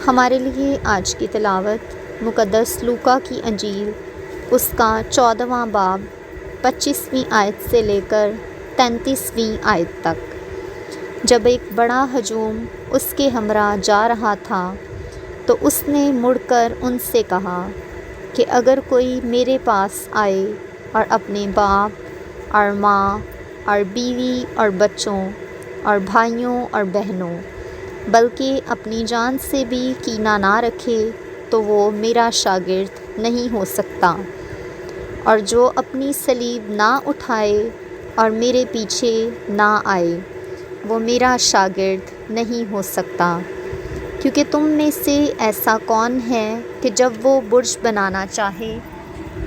ہمارے لیے آج کی تلاوت مقدس لوکا کی انجیل اس کا 14واں باب 25ویں آیت سے لے کر 33ویں آیت تک۔ جب ایک بڑا ہجوم اس کے ہمراہ جا رہا تھا تو اس نے مڑ کر ان سے کہا کہ اگر کوئی میرے پاس آئے اور اپنے باپ اور ماں اور بیوی اور بچوں اور بھائیوں اور بہنوں بلکہ اپنی جان سے بھی کینہ نہ رکھے تو وہ میرا شاگرد نہیں ہو سکتا، اور جو اپنی صلیب نہ اٹھائے اور میرے پیچھے نہ آئے وہ میرا شاگرد نہیں ہو سکتا۔ کیونکہ تم میں سے ایسا کون ہے کہ جب وہ برج بنانا چاہے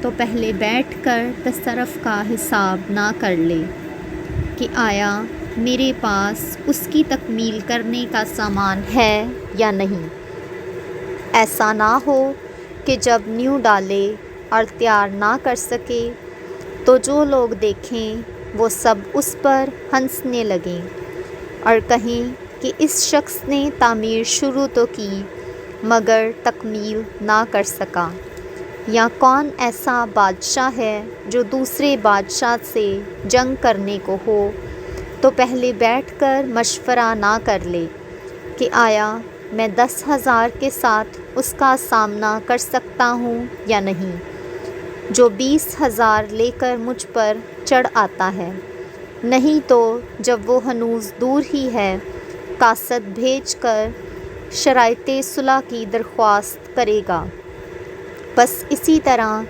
تو پہلے بیٹھ کر تصرف کا حساب نہ کر لے کہ آیا میرے پاس اس کی تکمیل کرنے کا سامان ہے یا نہیں؟ ایسا نہ ہو کہ جب نیو ڈالے اور تیار نہ کر سکے تو جو لوگ دیکھیں وہ سب اس پر ہنسنے لگیں اور کہیں کہ اس شخص نے تعمیر شروع تو کی مگر تکمیل نہ کر سکا۔ یا کون ایسا بادشاہ ہے جو دوسرے بادشاہ سے جنگ کرنے کو ہو تو پہلے بیٹھ کر مشورہ نہ کر لے کہ آیا میں 10,000 کے ساتھ اس کا سامنا کر سکتا ہوں یا نہیں، جو 20,000 لے کر مجھ پر چڑھ آتا ہے؟ نہیں تو جب وہ ہنوز دور ہی ہے قاصد بھیج کر شرائط صلح کی درخواست کرے گا۔ بس اسی طرح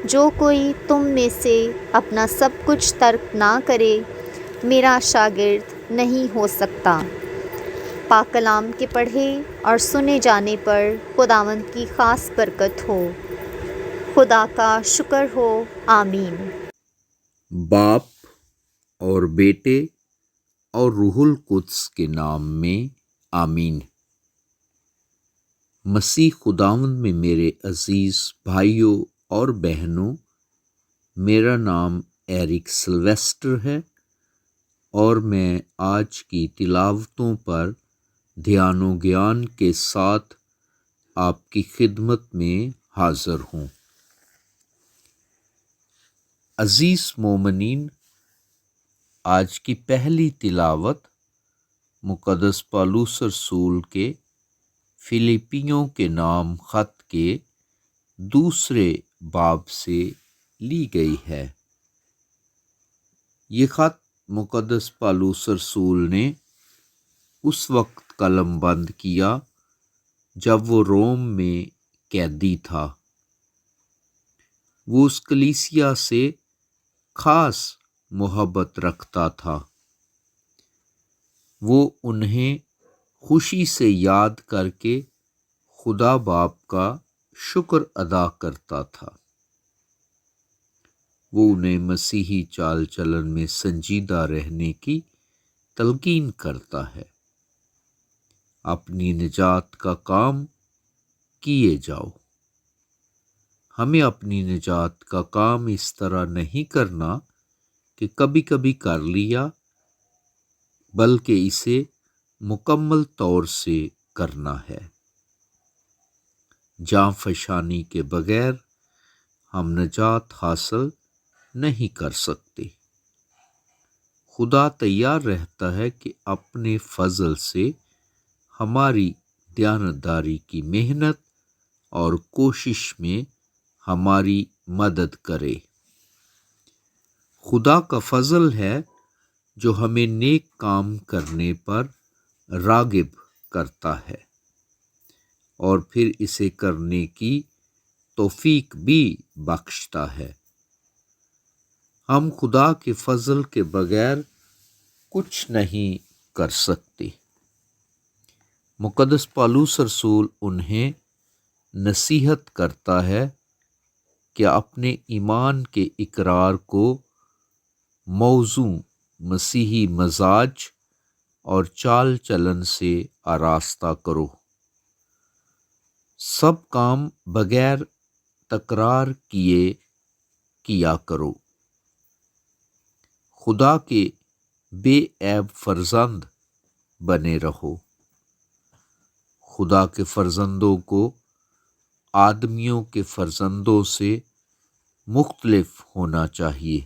جو کوئی تم میں سے اپنا سب کچھ ترک نہ کرے میرا شاگرد نہیں ہو سکتا۔ پاک کلام کے پڑھے اور سنے جانے پر خداوند کی خاص برکت ہو۔ خدا کا شکر ہو، آمین۔ باپ اور بیٹے اور روح القدس کے نام میں آمین۔ مسیح خداوند میں میرے عزیز بھائیوں اور بہنوں، میرا نام ایرک سلویسٹر ہے اور میں آج کی تلاوتوں پر دھیان و گیان کے ساتھ آپ کی خدمت میں حاضر ہوں۔ عزیز مومنین، آج کی پہلی تلاوت مقدس پالوس رسول کے فلیپیوں کے نام خط کے 2 باب سے لی گئی ہے۔ یہ خط مقدس پالوس رسول نے اس وقت قلم بند کیا جب وہ روم میں قیدی تھا۔ وہ اس کلیسیا سے خاص محبت رکھتا تھا۔ وہ انہیں خوشی سے یاد کر کے خدا باپ کا شکر ادا کرتا تھا۔ وہ انہیں مسیحی چال چلن میں سنجیدہ رہنے کی تلقین کرتا ہے۔ اپنی نجات کا کام کیے جاؤ۔ ہمیں اپنی نجات کا کام اس طرح نہیں کرنا کہ کبھی کبھی کر لیا، بلکہ اسے مکمل طور سے کرنا ہے۔ جاں فشانی کے بغیر ہم نجات حاصل نہیں کر سکتے۔ خدا تیار رہتا ہے کہ اپنے فضل سے ہماری دیانتداری کی محنت اور کوشش میں ہماری مدد کرے۔ خدا کا فضل ہے جو ہمیں نیک کام کرنے پر راغب کرتا ہے اور پھر اسے کرنے کی توفیق بھی بخشتا ہے۔ ہم خدا کے فضل کے بغیر کچھ نہیں کر سکتے۔ مقدس پالوس رسول انہیں نصیحت کرتا ہے کہ اپنے ایمان کے اقرار کو موزوں مسیحی مزاج اور چال چلن سے آراستہ کرو۔ سب کام بغیر تکرار کیے کیا کرو۔ خدا کے بے عیب فرزند بنے رہو۔ خدا کے فرزندوں کو آدمیوں کے فرزندوں سے مختلف ہونا چاہیے۔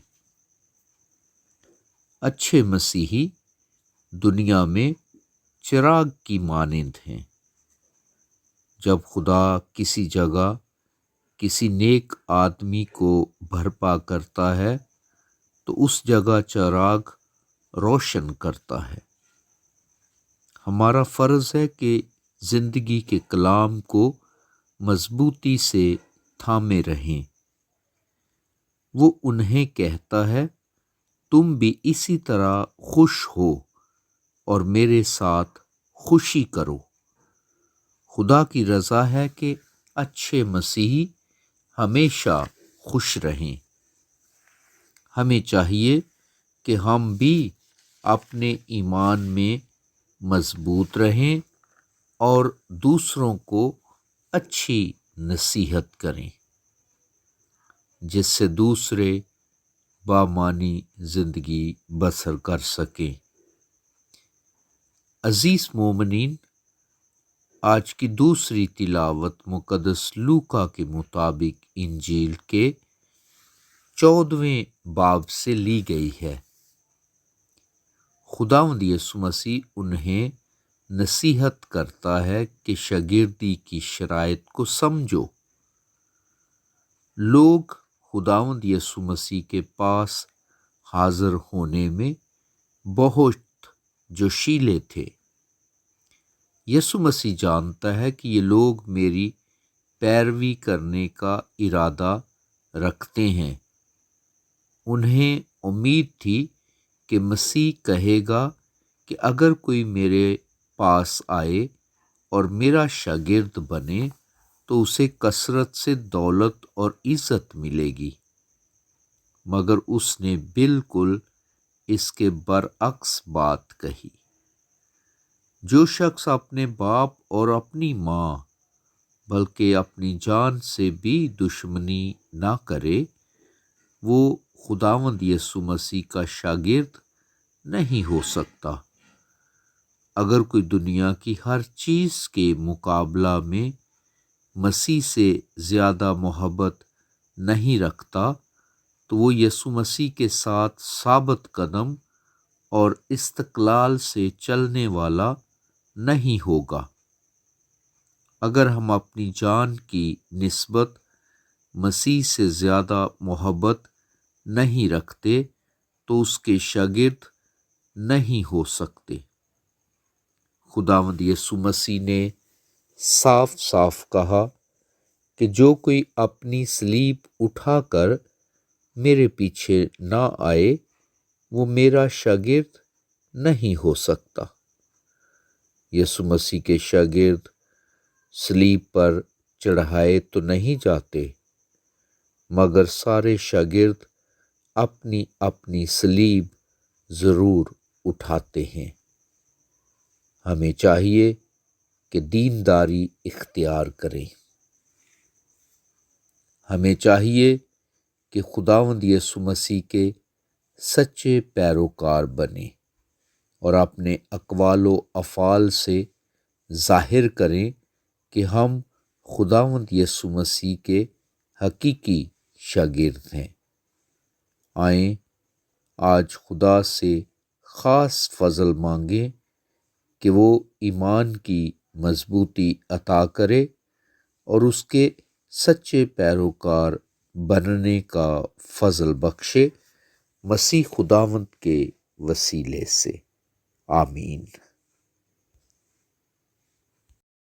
اچھے مسیحی دنیا میں چراغ کی مانند ہیں۔ جب خدا کسی جگہ کسی نیک آدمی کو بھرپا کرتا ہے تو اس جگہ چراغ روشن کرتا ہے۔ ہمارا فرض ہے کہ زندگی کے کلام کو مضبوطی سے تھامے رہیں۔ وہ انہیں کہتا ہے، تم بھی اسی طرح خوش ہو اور میرے ساتھ خوشی کرو۔ خدا کی رضا ہے کہ اچھے مسیحی ہمیشہ خوش رہیں۔ ہمیں چاہیے کہ ہم بھی اپنے ایمان میں مضبوط رہیں اور دوسروں کو اچھی نصیحت کریں، جس سے دوسرے بامانی زندگی بسر کر سکیں۔ عزیز مومنین، آج کی دوسری تلاوت مقدس لوکا کے مطابق انجیل کے 14ویں باب سے لی گئی ہے۔ خداوند یسوع مسیح انہیں نصیحت کرتا ہے کہ شاگردی کی شرائط کو سمجھو۔ لوگ خداوند یسوع مسیح کے پاس حاضر ہونے میں بہت جوشیلے تھے۔ یسوع مسیح جانتا ہے کہ یہ لوگ میری پیروی کرنے کا ارادہ رکھتے ہیں۔ انہیں امید تھی کہ مسیح کہے گا کہ اگر کوئی میرے پاس آئے اور میرا شاگرد بنے تو اسے کثرت سے دولت اور عزت ملے گی، مگر اس نے بالکل اس کے برعکس بات کہی۔ جو شخص اپنے باپ اور اپنی ماں بلکہ اپنی جان سے بھی دشمنی نہ کرے، وہ خداوند یسوع مسیح کا شاگرد نہیں ہو سکتا۔ اگر کوئی دنیا کی ہر چیز کے مقابلہ میں مسیح سے زیادہ محبت نہیں رکھتا تو وہ یسوع مسیح کے ساتھ ثابت قدم اور استقلال سے چلنے والا نہیں ہوگا۔ اگر ہم اپنی جان کی نسبت مسیح سے زیادہ محبت نہیں رکھتے تو اس کے شاگرد نہیں ہو سکتے۔ خداوند یسوع مسیح نے صاف صاف کہا کہ جو کوئی اپنی صلیب اٹھا کر میرے پیچھے نہ آئے وہ میرا شاگرد نہیں ہو سکتا۔ یسوع مسیح کے شاگرد صلیب پر چڑھائے تو نہیں جاتے، مگر سارے شاگرد اپنی اپنی صلیب ضرور اٹھاتے ہیں۔ ہمیں چاہیے کہ دینداری اختیار کریں۔ ہمیں چاہیے کہ خداوند یسوع مسیح کے سچے پیروکار بنیں اور اپنے اقوال و افعال سے ظاہر کریں کہ ہم خداوند یسوع مسیح کے حقیقی شاگرد ہیں۔ آئیں آج خدا سے خاص فضل مانگیں کہ وہ ایمان کی مضبوطی عطا کرے اور اس کے سچے پیروکار بننے کا فضل بخشے، مسیح خداوند کے وسیلے سے، آمین۔